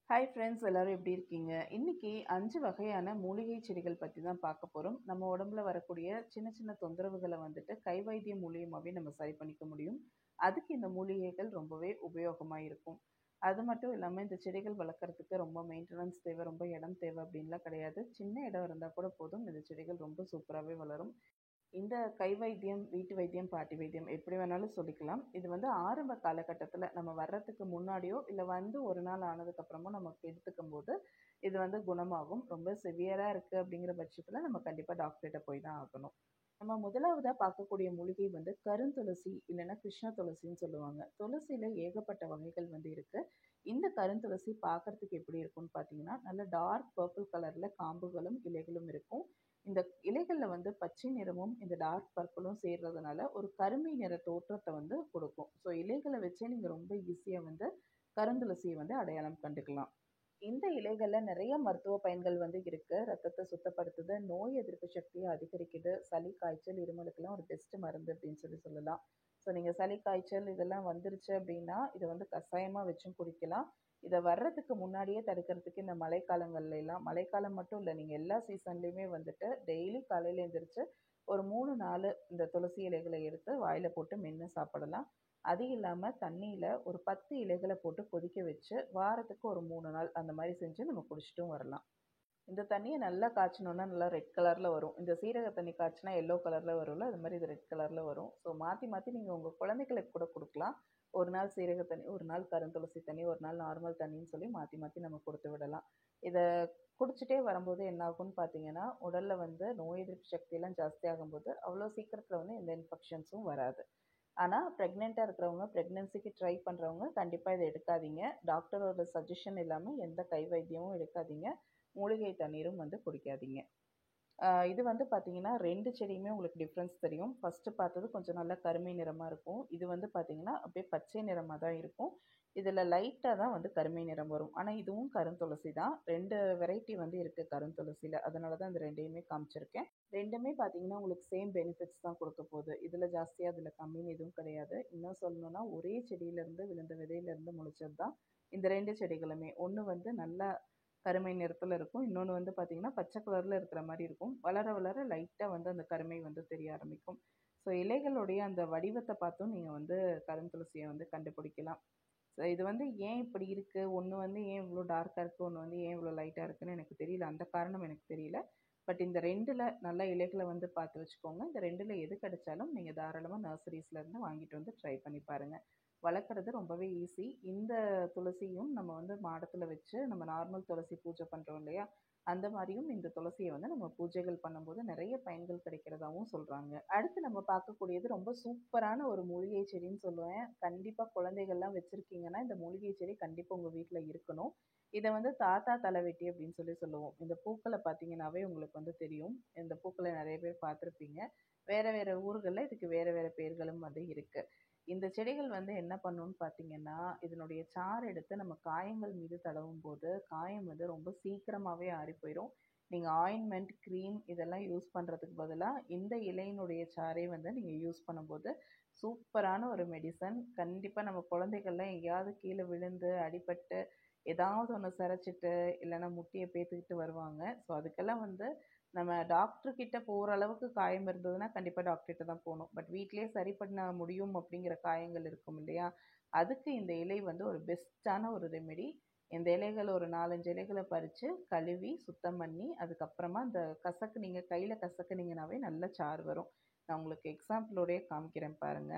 Hi friends, எல்லாரும் எப்படி இருக்கீங்க? இன்னைக்கு 5 வகையான மூலிகை செடிகள் பத்தி தான் பார்க்க போறோம். நம்ம உடம்புல வரக்கூடிய சின்ன சின்ன தொந்தரவுகள வந்துட்டு கை வைத்தியம் மூலியமாவே நம்ம சரி பண்ணிக்க முடியும். அதுக்கு இந்த மூலிகைகள் ரொம்பவே உபயோகமா இருக்கும். அது மட்டும் இல்லாம இந்த செடிகள் வளர்க்கறதுக்கு ரொம்ப மெயின்டனன்ஸ் தேவை, ரொம்ப இடம் தேவை அப்படின்லாம் கிடையாது. சின்ன இடம் இருந்தா கூட போதும். இந்த செடிகள் ரொம்ப சூப்பராவே வளரும். இந்த கை வைத்தியம், வீட்டு வைத்தியம், பாட்டி வைத்தியம் எப்படி வேணாலும் சொல்லிக்கலாம். இது வந்து ஆரம்ப காலகட்டத்தில நம்ம வர்றதுக்கு முன்னாடியோ, இல்ல வந்து ஒரு நாள் ஆனதுக்கப்புறமோ நமக்கு எடுத்துக்கும்போது, இது வந்து குணமாகும். ரொம்ப சிவியரா இருக்கு அப்படிங்கிற பட்சத்தில நம்ம கண்டிப்பா டாக்டர்ட்ட போய் தான் ஆகணும். நம்ம முதலாவதா பார்க்கக்கூடிய மூலிகை வந்து கருந்துளசி இல்லைன்னா கிருஷ்ண துளசின்னு சொல்லுவாங்க. துளசியில ஏகப்பட்ட வகைகள் வந்து இருக்கு. இந்த கருந்துளசி பார்க்கறதுக்கு எப்படி இருக்கும்னு பார்த்தீங்கன்னா, நல்ல டார்க் பர்பிள் கலர்ல காம்புகளும், இலைகளும் இருக்கும். இந்த இலைகள்ல வந்து பச்சை நிறமும், இந்த டார்க் பர்பிளும் சேர்றதுனால ஒரு கருமை நிற தோற்றத்த வந்து கொடுக்கும். ஸோ இலைகள வச்சே நீங்க ரொம்ப ஈஸியா வந்து கருந்துளசிய வந்து அடையாளம் கண்டுக்கலாம். இந்த இலைகள்ல நிறைய மருத்துவ பயன்கள் வந்து இருக்கு. ரத்தத்த சுத்தப்படுத்துது, நோய் எதிர்ப்பு சக்திய அதிகரிக்குது, சளி, காய்ச்சல், இருமலுக்கெல்லாம் ஒரு பெஸ்ட் மருந்து அப்படின்னு சொல்லலாம். ஸோ நீங்க சளி, காய்ச்சல் இதெல்லாம் வந்துருச்சு அப்படின்னா, இத வந்து கஷாயமா வச்சும் குடிக்கலாம். இத வர்றதுக்கு முன்னாடியே தடுக்கிறதுக்கு இந்த மழைக்காலங்கள்ல எல்லாம் மழைக்காலம் மட்டும் இல்ல, நீங்க எல்லா சீசன்லயுமே வந்துட்டு டெய்லி காலையில எந்திரிச்சு ஒரு 3, 4 இந்த துளசி இலைகள எடுத்து வாயில போட்டு மென்னு சாப்பிடலாம். அது இல்லாம தண்ணீல ஒரு 10 இலைகள போட்டு கொதிக்க வச்சு, வாரத்துக்கு ஒரு 3 நாள் அந்த மாரி செஞ்சு நம்ம குடிச்சிட்டும் வரலாம். இந்த தண்ணிய நல்லா காய்ச்சனோம்னா, நல்லா ரெட் கலர்ல வரும். இந்த சீரக தண்ணி காய்ச்சினா எல்லோ கலர்ல வரும்ல, அது மாரி இது ரெட் கலர்ல வரும். ஸோ மாத்தி மாத்தி நீங்க உங்க குழந்தைகளுக்கு கூட குடுக்கலாம். ஒரு நாள் சீரக தண்ணி, ஒரு நாள் கருந்துளசி தண்ணி, ஒரு நாள் நார்மல் தண்ணின்னு சொல்லி மாத்தி மாத்தி நம்ம குடுத்து விடலாம். இத குடிச்சிட்டே வரும்போது என்ன ஆகும்னு பார்த்தீங்கன்னா, உடல்ல வந்து நோய் எதிர்ப்பு சக்தியெல்லாம் ஜாஸ்தியாகும்போது, அவ்வளோ சீக்கிரத்தில வந்து எந்த இன்ஃபெக்ஷன்ஸும் வராது. ஆனா, பிரெக்னென்ட்டா இருக்கிறவங்க, பிரெக்னன்சிக்கு ட்ரை பண்றவங்க கண்டிப்பா இத எடுக்காதீங்க. டாக்டரோட சஜஷன் இல்லாம எந்த கை வைத்தியமும் எடுக்காதீங்க. மூலிகை தண்ணீரும் வந்து குடிக்காதீங்க. இது வந்து பார்த்தீங்கன்னா, 2 செடியுமே உங்களுக்கு டிஃப்ரென்ஸ் தெரியும். ஃபர்ஸ்ட்டு பார்த்தது கொஞ்சம் நல்லா கருமை நிறமா இருக்கும். இது வந்து பார்த்தீங்கன்னா, அப்படியே பச்சை நிறமா தான் இருக்கும். இதில லைட்டா தான் வந்து கருமை நிறம் வரும். ஆனா, இதுவும் கருந்துளசி தான். 2 வெரைட்டி வந்து இருக்கு கருந்துளசில. அதனால தான் இந்த 2யுமே காமிச்சிருக்கேன். 2மே பார்த்தீங்கன்னா, உங்களுக்கு சேம் பெனிஃபிட்ஸ் தான் குடுக்க போது. இதில ஜாஸ்தியா, இதில கம்மின்னு எதுவும் கிடையாது. இன்னும் சொல்லணும்னா, ஒரே செடியிலேருந்து விழுந்த விதையிலேருந்து முளைச்சது தான் இந்த 2 செடிகளுமே. ஒண்ணு வந்து நல்லா கருமை நிறத்துல இருக்கும். இன்னொன்னு வந்து பார்த்தீங்கன்னா, பச்சை கலர்ல இருக்கிற மாரி இருக்கும். வளர வளர லைட்டா வந்து அந்த கருமை வந்து தெரிய ஆரம்பிக்கும். ஸோ இலைகளுடைய அந்த வடிவத்த பார்த்தும் நீங்க வந்து கருந்துளசிய வந்து கண்டுபிடிக்கலாம். ஸோ இது வந்து ஏன் இப்படி இருக்கு? ஒண்ணு வந்து ஏன் இவ்ளோ டார்க்கா இருக்கு? ஒண்ணு வந்து ஏன் இவ்ளோ லைட்டா இருக்குன்னு எனக்கு தெரியல. அந்த காரணம் எனக்கு தெரியல. பட் இந்த 2ல நல்ல இலைகள வந்து பார்த்து வச்சுக்கோங்க. இந்த 2ல எது கிடைச்சாலும் நீங்க தாராளமா நர்சரீஸ்ல இருந்து வாங்கிட்டு வந்து ட்ரை பண்ணி பாருங்க. வளர்க்குறது ரொம்பவே ஈஸி. இந்த துளசியும் நம்ம வந்து மாடத்துல வச்சு நம்ம நார்மல் துளசி பூஜை பண்றோம் இல்லையா? அந்த மாரியும் இந்த துளசிய வந்து நம்ம பூஜைகள் பண்ணும்போது நெறைய பயன்கள் கிடைக்கிறதாவும் சொல்றாங்க. அடுத்து நம்ம பார்க்கக்கூடியது ரொம்ப சூப்பரான ஒரு மூலிகை செடின்னு சொல்லுவேன். கண்டிப்பா குழந்தைகள்லாம் வச்சிருக்கீங்கன்னா, இந்த மூலிகை செடி கண்டிப்பா உங்க வீட்ல இருக்கணும். இத வந்து தாத்தா தலைவெட்டி அப்படின்னு சொல்லி சொல்லுவோம். இந்த பூக்கள பார்த்தீங்கன்னாவே உங்களுக்கு வந்து தெரியும். இந்த பூக்கள நெறைய பேர் பார்த்துருப்பீங்க. வேற வேற ஊர்கள்ல இதுக்கு வேற வேற பெயர்களும் வந்து இருக்கு. இந்த செடிகள் வந்து என்ன பண்ணும்னு பார்த்தீங்கன்னா, இதனுடைய சாறு எடுத்து நம்ம காயங்கள் மீது தடவும்போது, காயம் வந்து ரொம்ப சீக்கிரமாவே ஆறி போயிரும். நீங்க ஆயின்மென்ட், கிரீம் இதெல்லாம் யூஸ் பண்றதுக்கு பதிலா, இந்த இலையினுடைய சாறை வந்து நீங்க யூஸ் பண்ணும்போது, சூப்பரான ஒரு மெடிசன். கண்டிப்பா நம்ம குழந்தைகள்லாம் எங்கேயாவது கீழ விழுந்து, அடிபட்டு, ஏதாவது ஒண்ணு சிரைச்சிட்டு, இல்லன்னா முட்டிய பேத்துக்கிட்டு வருவாங்க. ஸோ, அதுக்கெல்லாம் வந்து நம்ம டாக்டர் கிட்ட போற அளவுக்கு காயம் இருந்ததுன்னா, கண்டிப்பா டாக்டர் கிட்ட தான் போணும். பட் வீட்லயே சரி பண்ண முடியும் அப்படிங்கிற காயங்கள் இருக்கும் இல்லையா? அதுக்கு இந்த இலை வந்து ஒரு பெஸ்ட்டான ஒரு ரெமெடி. இந்த இலைகள ஒரு 4, 5 இலைகள பறிச்சு, கழுவி, சுத்தம் பண்ணி, அதுக்கப்புறமா இந்த கசக்குனீங்க கையில கசக்குனீங்கனாவே நல்ல சாறு வரும். நான் உங்களுக்கு எக்ஸாம்பிளோடயே காமிக்கிறேன் பாருங்க.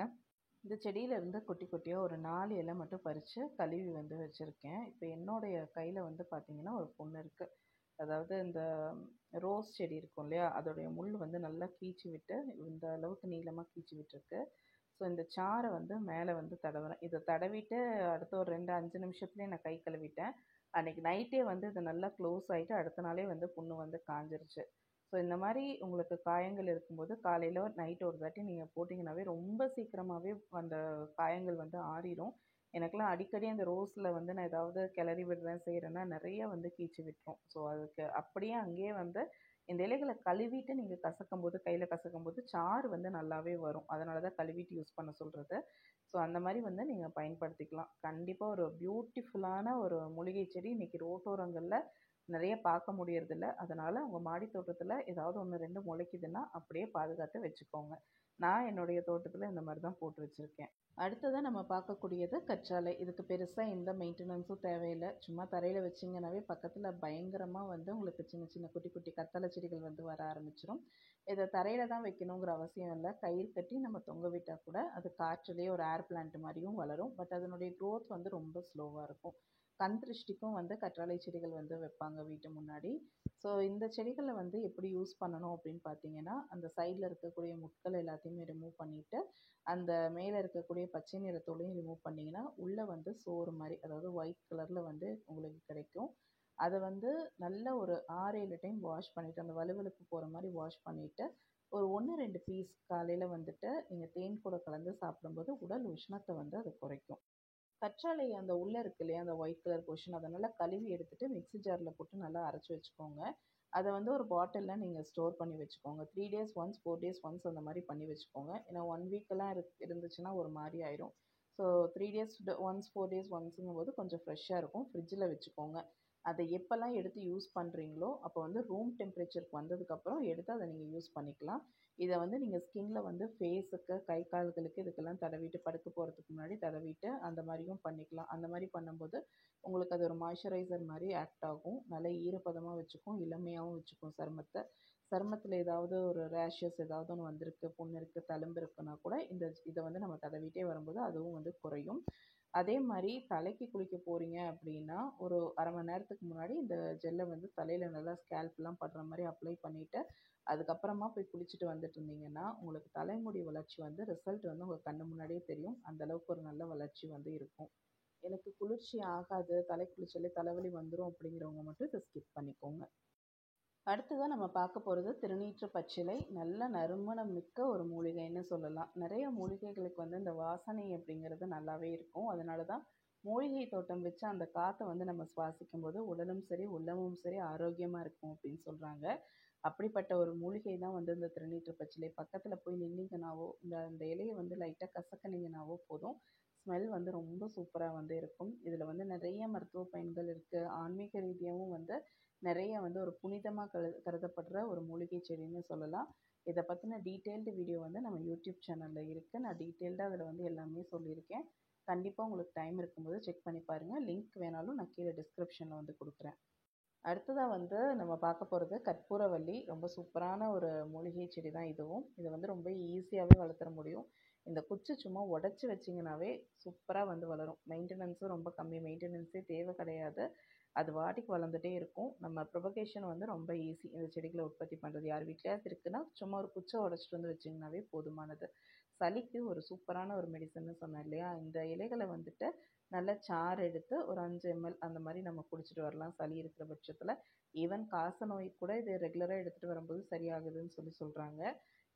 இந்த செடியில இருந்து குட்டி குட்டியா ஒரு 4 இலை மட்டும் பறிச்சு, கழுவி வந்து வச்சிருக்கேன். இப்ப என்னுடைய கையில வந்து பார்த்தீங்கன்னா, ஒரு புண்ணு இருக்கு. அதாவது இந்த ரோஸ் செடி இருக்கும் இல்லையா? அதோடைய முள் வந்து நல்லா கீச்சி விட்டு, இந்த அளவுக்கு நீளமா கீச்சி விட்டுருக்கு. ஸோ இந்த சார வந்து மேல வந்து தடவுறேன். இத தடவிட்டு அடுத்த ஒரு 2, 5 நிமிஷத்துலயே நான் கை கழுவிட்டேன். அன்னைக்கு நைட்டே வந்து இது நல்லா க்ளோஸ் ஆயிட்டு, அடுத்த நாளே வந்து புண்ணு வந்து காஞ்சிருச்சு. ஸோ இந்த மாரி உங்களுக்கு காயங்கள் இருக்கும்போது, காலையில நைட் ஒரு தாட்டி நீங்க போட்டீங்கன்னாவே, ரொம்ப சீக்கிரமாவே அந்த காயங்கள் வந்து ஆறிரும். எனக்கெல்லாம் அடிக்கடி அந்த ரோஸ்ல வந்து நான் ஏதாவது கிளறி விடுறேன், செய்றேன்னா நெறைய வந்து கீச்சு விட்டுரும். ஸோ அதுக்கு அப்படியே அங்கேயே வந்து இந்த இலைகள கழுவிட்டு நீங்க கசக்கும்போது, கையில கசக்கும்போது சாறு வந்து நல்லாவே வரும். அதனால தான் கழுவிட்டு யூஸ் பண்ண சொல்றது. ஸோ அந்த மாதிரி வந்து நீங்கள் பயன்படுத்திக்கலாம். கண்டிப்பாக ஒரு பியூட்டிஃபுல்லான ஒரு மூலிகை செடி இன்றைக்கி ரோட்டோரங்களில் நிறைய பார்க்க முடியறதில்ல. அதனால் உங்கள் மாடி தோட்டத்தில் ஏதாவது ஒன்று ரெண்டு முளைக்குதுன்னா அப்படியே பாதுகாத்து வச்சுக்கோங்க. நான் என்னுடைய தோட்டத்தில் இந்த மாதிரி தான் போட்டு வச்சுருக்கேன். அடுத்ததாக நம்ம பார்க்கக்கூடியது கற்றாழை. இதுக்கு பெருசாக எந்த மெயின்டெனன்ஸும் தேவையில்லை. சும்மா தரையில் வச்சிங்கனாவே பக்கத்தில் பயங்கரமாக வந்து உங்களுக்கு சின்ன சின்ன குட்டி குட்டி கத்தாழை செடிகள் வந்து வர ஆரம்பிச்சிடும். இதை தரையில் தான் வைக்கணுங்கிற அவசியம் இல்லை. கயிறு கட்டி நம்ம தொங்க விட்டால் கூட அது காற்றுலேயே ஒரு ஏர் பிளான்ட் மாதிரியும் வளரும். பட் அதனுடைய க்ரோத் வந்து ரொம்ப ஸ்லோவாக இருக்கும். கண் திருஷ்டிக்கும் வந்து கற்றாழை செடிகள் வந்து வைப்பாங்க வீட்டு முன்னாடி. ஸோ இந்த செடிகளை வந்து எப்படி யூஸ் பண்ணணும் அப்படின்னு பார்த்தீங்கன்னா, அந்த சைடில் இருக்கக்கூடிய முட்கள் எல்லாத்தையுமே ரிமூவ் பண்ணிவிட்டு அந்த மேலே இருக்கக்கூடிய பச்சை நிறத்தோலையும் ரிமூவ் பண்ணிங்கன்னா உள்ளே வந்து சோறு மாதிரி, அதாவது ஒயிட் கலரில் வந்து உங்களுக்கு கிடைக்கும். அதை வந்து நல்ல ஒரு 6-7 டைம் வாஷ் பண்ணிவிட்டு அந்த வலுவலுப்பு போகிற மாதிரி வாஷ் பண்ணிவிட்டு ஒரு 1-2 பீஸ் காலையில் வந்துட்டு நீங்கள் தேன் கூட கலந்து சாப்பிடும்போது உடல் உஷ்ணத்தை வந்து அது குறைக்கும். கற்றாழை அந்த உள்ளே இருக்கு இல்லையா, அந்த ஒயிட் கலர் போர்ஷன், அதை நல்லா கழுவி எடுத்துட்டு மிக்ஸி ஜாரில் போட்டு நல்லா அரைச்சி வச்சுக்கோங்க. அதை வந்து ஒரு பாட்டிலில் நீங்கள் ஸ்டோர் பண்ணி வச்சுக்கோங்க. 3 டேஸ் ஒன்ஸ் 4 டேஸ் ஒன்ஸ் அந்த மாதிரி பண்ணி வச்சுக்கோங்க. ஏன்னா 1 வீக்கெல்லாம் இருந்துச்சுன்னா ஒரு மாதிரி ஆயிரும். ஸோ 3 டேஸ் ஒன்ஸ் 4 டேஸ் ஒன்ஸுங்கும் போது கொஞ்சம் ஃப்ரெஷ்ஷாக இருக்கும். ஃப்ரிட்ஜில் வச்சுக்கோங்க. அதை எப்போல்லாம் எடுத்து யூஸ் பண்ணுறீங்களோ அப்போ வந்து ரூம் டெம்பரேச்சருக்கு வந்ததுக்கப்புறம் எடுத்து அதை நீங்கள் யூஸ் பண்ணிக்கலாம். இதை வந்து நீங்கள் ஸ்கின்ல வந்து ஃபேஸுக்கு, கை கால்களுக்கு இதுக்கெல்லாம் தடவிட்டு படுக்க போகிறதுக்கு முன்னாடி தடவிட்டு அந்த மாதிரியும் பண்ணிக்கலாம். அந்த மாதிரி பண்ணும்போது உங்களுக்கு அது ஒரு மாய்ஸ்சரைசர் மாதிரி ஆக்ட் ஆகும். நல்ல ஈரப்பதமாக வச்சுக்கும், இளமையாகவும் வச்சுக்கும் சருமத்தை. சருமத்தில் ஏதாவது ஒரு ரேஷஸ் ஏதாவது ஒன்று வந்திருக்கு, புண்ணு இருக்குது, தழும்பு இருக்குன்னா கூட இதை வந்து நம்ம தடவிட்டே வரும்போது அதுவும் வந்து குறையும். அதே மாதிரி தலைக்கு குளிக்க போகிறீங்க அப்படின்னா ஒரு அரை மணி நேரத்துக்கு முன்னாடி இந்த ஜெல்லை வந்து தலையில் நல்லா ஸ்கேல்ப்லாம் படுற மாதிரி அப்ளை பண்ணிவிட்டு அதுக்கப்புறமா போய் குளிச்சுட்டு வந்துட்டு இருந்தீங்கன்னா உங்களுக்கு தலைமுடி வளர்ச்சி வந்து ரிசல்ட் வந்து உங்கள் கண்ணு முன்னாடியே தெரியும். அந்தளவுக்கு ஒரு நல்ல வளர்ச்சி வந்து இருக்கும். எனக்கு குளிர்ச்சி ஆகாது, தலை குளிச்சாலே தலைவலி வந்துடும் அப்படிங்கிறவங்க மட்டும் இதை ஸ்கிப் பண்ணிக்கோங்க. அடுத்ததாக நம்ம பார்க்க போகிறது திருநீற்று பச்சிலை. நல்ல நறுமணம் மிக்க ஒரு மூலிகைன்னு சொல்லலாம். நிறைய மூலிகைகளுக்கு வந்து இந்த வாசனை அப்படிங்கிறது நல்லாவே இருக்கும். அதனால தான் மூலிகை தோட்டம் வச்சு அந்த காற்றை வந்து நம்ம சுவாசிக்கும் போது உடலும் சரி உள்ளமும் சரி ஆரோக்கியமாக இருக்கும் அப்படின்னு சொல்கிறாங்க. அப்படிப்பட்ட ஒரு மூலிகை தான் வந்து இந்த திருநீற்று பச்சிலை. பக்கத்தில் போய் நின்னீங்கனாவோ இந்த இலையை வந்து லைட்டாக கசக்குனீங்கனாவோ போதும், ஸ்மெல் வந்து ரொம்ப சூப்பராக வந்து இருக்கும். இதில் வந்து நிறைய மருத்துவ பயன்கள் இருக்குது. ஆன்மீக ரீதியாகவும் வந்து நிறைய வந்து ஒரு புனிதமாக கருதப்படுற ஒரு மூலிகை செடின்னு சொல்லலாம். இதை பற்றின டீட்டெயில்டு வீடியோ வந்து நம்ம யூடியூப் சேனலில் இருக்குது. நான் டீட்டெயில்டாக அதில் வந்து எல்லாமே சொல்லியிருக்கேன். கண்டிப்பாக உங்களுக்கு டைம் இருக்கும்போது செக் பண்ணி பாருங்கள். லிங்க் வேணாலும் நான் கீழே டிஸ்கிரிப்ஷனில் வந்து கொடுக்குறேன். அடுத்ததாக வந்து நம்ம பார்க்க போகிறது கற்பூரவள்ளி. ரொம்ப சூப்பரான ஒரு மூலிகை செடி தான் இதுவும். இதை வந்து ரொம்ப ஈஸியாகவே வளர்த்துற முடியும். இந்த குச்சி சும்மா உடச்சி வச்சிங்கனாவே சூப்பராக வந்து வளரும். மெயின்டெனன்ஸும் ரொம்ப கம்மி, மெயின்டெனன்ஸே தேவை கிடையாது. அது வாட்டிக்கு வளர்ந்துட்டே இருக்கும். நம்ம ப்ரொபகேஷன் வந்து ரொம்ப ஈஸி. இந்த செடிகளை உற்பத்தி பண்ணுறது யார் வீட்லையாவது இருக்குன்னா சும்மா ஒரு குச்சை உடச்சிட்டு வந்து வச்சிங்கனாவே போதுமானது. சளிக்கு ஒரு சூப்பரான ஒரு மெடிசன்னு சொன்னேன் இல்லையா, இந்த இலைகளை வந்துட்டு நல்லா சாறு எடுத்து ஒரு 5 ml அந்த மாதிரி நம்ம குடிச்சிட்டு வரலாம் சளி இருக்கிற பட்சத்தில். ஈவன் காச நோய் கூட இது ரெகுலராக எடுத்துகிட்டு வரும்போது சரியாகுதுன்னு சொல்கிறாங்க.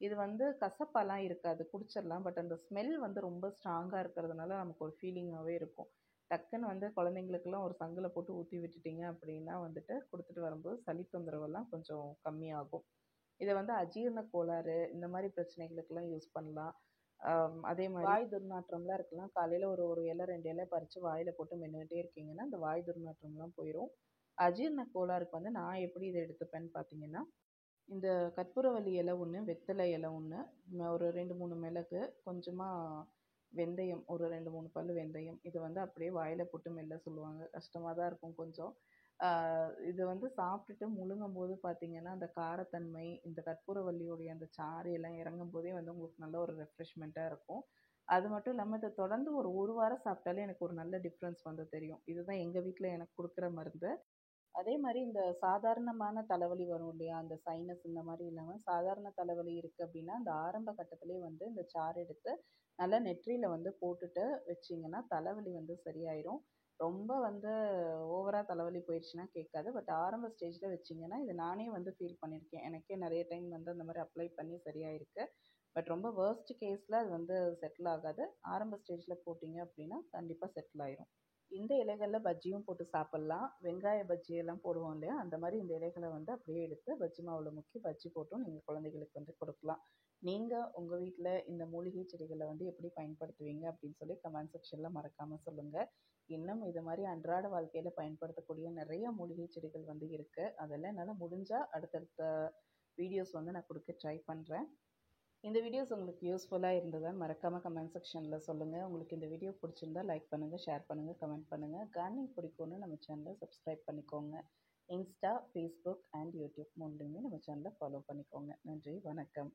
இது வந்து கசப்பாலாம் இருக்காது, குடிச்சிடலாம். பட் அந்த ஸ்மெல் வந்து ரொம்ப ஸ்ட்ராங்காக இருக்கிறதுனால நமக்கு ஒரு ஃபீலிங்காகவே இருக்கும். டக்குன்னு வந்து குழந்தைங்களுக்கெல்லாம் ஒரு சங்கில் போட்டு ஊற்றி விட்டுட்டிங்க அப்படின்னா வந்துட்டு கொடுத்துட்டு வரும்போது சளி தொந்தரவெல்லாம் கொஞ்சம் கம்மியாகும். இதை வந்து அஜீரண கோளாறு இந்த மாதிரி பிரச்சனைகளுக்கெல்லாம் யூஸ் பண்ணலாம். அதே மாதிரி வாய் துர்நாற்றம்லாம் இருக்கலாம். காலையில் ஒரு இலை 2 இலை பறித்து வாயில் போட்டு மென்னுகிட்டே இருக்கீங்கன்னா அந்த வாய் துர்நாற்றம்லாம் போயிடும். அஜீரண கோளாறுக்கு வந்து நான் எப்படி இதை எடுத்துப்பேன்னு பார்த்தீங்கன்னா, இந்த கற்பூரவள்ளி இலை ஒன்று, வெத்தலை இலை ஒன்று, ஒரு 2-3 மிளகு, கொஞ்சமாக வெந்தயம், ஒரு 2-3 பல் வெந்தயம், இதை வந்து அப்படியே வாயில் போட்டு மெல்ல சொல்லுவாங்க. கஷ்டமாக தான் இருக்கும் கொஞ்சம். இதை வந்து சாப்பிட்டுட்டு முழுங்கும் போது பார்த்தீங்கன்னா அந்த காரத்தன்மை, இந்த கற்பூரவள்ளியோடைய அந்த சாறு எல்லாம் இறங்கும் போதே வந்து உங்களுக்கு நல்ல ஒரு ரெஃப்ரெஷ்மெண்ட்டாக இருக்கும். அது மட்டும் இல்லாமல் இதை தொடர்ந்து ஒரு வாரம் சாப்பிட்டாலே எனக்கு ஒரு நல்ல டிஃப்ரென்ஸ் வந்து தெரியும். இதுதான் எங்கள் வீட்டில் எனக்கு கொடுக்குற மருந்து. அதே மாதிரி இந்த சாதாரணமான தலைவலி வரும் இல்லையா, அந்த சைனஸ் இந்த மாதிரி இல்லாமல் சாதாரண தலைவலி இருக்குது அப்படின்னா அந்த ஆரம்ப கட்டத்திலே வந்து இந்த சாறு எடுத்து நல்லா நெற்றியில் வந்து போட்டுட்டு வச்சிங்கன்னா தலைவலி வந்து சரியாயிரும். ரொம்ப வந்து ஓவராக தலைவலி போயிடுச்சுன்னா கேட்காது. பட் ஆரம்ப ஸ்டேஜில் வச்சிங்கன்னா இதை நானே வந்து ஃபீல் பண்ணியிருக்கேன். எனக்கே நிறைய டைம் வந்து அந்த மாதிரி அப்ளை பண்ணி சரியாயிருக்கு. பட் ரொம்ப வேர்ஸ்ட் கேஸில் அது வந்து செட்டில் ஆகாது. ஆரம்ப ஸ்டேஜில் போட்டிங்க அப்படின்னா கண்டிப்பாக செட்டில் ஆயிரும். இந்த இலைகள்ல பஜ்ஜியும் போட்டு சாப்பிடலாம். வெங்காய பஜ்ஜி எல்லாம் போடுவோம் இல்லையா? அந்த மாரி இந்த இலைகள வந்து அப்படியே எடுத்து பஜ்ஜி மாவுல முக்கி பஜ்ஜி போட்டும் நீங்க குழந்தைகளுக்கு வந்து கொடுக்கலாம். நீங்க உங்க வீட்ல இந்த மூலிகை செடிகள வந்து எப்படி பயன்படுத்துவீங்க அப்படின்னு சொல்லி கமெண்ட் செக்ஷன்ல மறக்காம சொல்லுங்க. இன்னும் இது மாரி அன்றாட வாழ்க்கையில பயன்படுத்தக்கூடிய நெறைய மூலிகை செடிகள் வந்து இருக்கு. அதெல்லாம் என்னால முடிஞ்சா அடுத்தடுத்த வீடியோஸ் வந்து நான் குடுக்க ட்ரை பண்றேன். இந்த வீடியோஸ் உங்களுக்கு யூஸ்ஃபுல்லா இருந்ததா மறக்காம கமெண்ட் செக்ஷன்ல சொல்லுங்க. உங்களுக்கு இந்த வீடியோ பிடிச்சிருந்தா லைக் பண்ணுங்க, ஷேர் பண்ணுங்க, கமெண்ட் பண்ணுங்க. கார்டனிங் பிடிக்கும்னு நம்ம சேனல சப்ஸ்கிரைப் பண்ணிக்கோங்க. இன்ஸ்டா, ஃபேஸ்புக் அண்ட் யூடியூப் 3லையுமே நம்ம சேனல ஃபாலோ பண்ணிக்கோங்க. நன்றி, வணக்கம்.